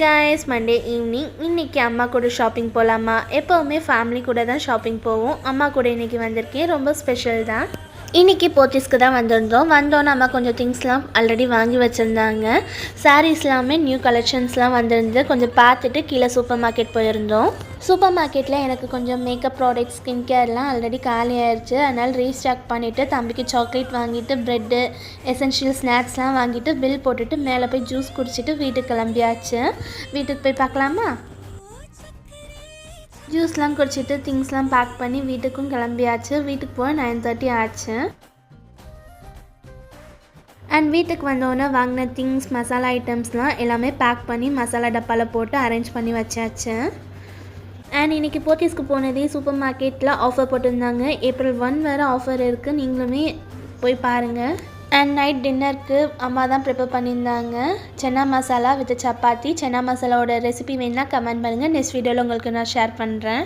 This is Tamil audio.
காய்ஸ், மண்டே ஈவினிங் இன்றைக்கி அம்மா கூட ஷாப்பிங் போகலாமா? எப்போவுமே ஃபேமிலி கூட தான் ஷாப்பிங் போவோம். அம்மா கூட இன்றைக்கி வந்திருக்கேன். ரொம்ப ஸ்பெஷல் தான். இன்றைக்கி போத்தீஸ்க்கு தான் வந்திருந்தோம். வந்தோன்னே அம்மா கொஞ்சம் திங்ஸ்லாம் ஆல்ரெடி வாங்கி வச்சுருந்தாங்க. சாரீஸ்லாமே நியூ கலெக்ஷன்ஸ்லாம் வந்திருந்து கொஞ்சம் பார்த்துட்டு கீழே சூப்பர் மார்க்கெட் போயிருந்தோம். சூப்பர் மார்க்கெட்டில் எனக்கு கொஞ்சம் மேக்கப் ப்ராடக்ட்ஸ், ஸ்கின் கேர்லாம் ஆல்ரெடி காலி ஆயிடுச்சு. அதனால் ரீஸ்டாக் பண்ணிவிட்டு தம்பிக்கு சாக்லேட் வாங்கிட்டு ப்ரெட்டு, எசென்ஷியல் ஸ்நாக்ஸ்லாம் வாங்கிட்டு பில் போட்டுட்டு மேலே போய் ஜூஸ் குடிச்சிட்டு வீட்டுக்கு கிளம்பியாச்சு. வீட்டுக்கு போய் பார்க்கலாமா? ஜூஸ்லாம் குடிச்சிட்டு திங்ஸ்லாம் பேக் பண்ணி வீட்டுக்கும் கிளம்பியாச்சு. வீட்டுக்கு போய் 9:30 ஆச்சு. அண்ட் வீட்டுக்கு வந்தோன்னே வாங்கின திங்ஸ், மசாலா ஐட்டம்ஸ்லாம் எல்லாமே பேக் பண்ணி மசாலா டப்பாவில் போட்டு அரேஞ்ச் பண்ணி வச்சாச்சு. அண்ட் இன்றைக்கி போத்தீஸ்க்கு போனதே சூப்பர் மார்க்கெட்டில் ஆஃபர் போட்டிருந்தாங்க. April 1 வேறு ஆஃபர் இருக்குது. நீங்களுமே போய் பாருங்கள். அண்ட் நைட் டின்னருக்கு அம்மா தான் ப்ரிப்பேர் பண்ணியிருந்தாங்க. சன்னா மசாலா வித் சப்பாத்தி. சன்னா மசாலாவோட ரெசிபி வேணுன்னா கமெண்ட் பண்ணுங்கள். நெக்ஸ்ட் வீடியோவில் உங்களுக்கு நான் ஷேர் பண்ணுறேன்.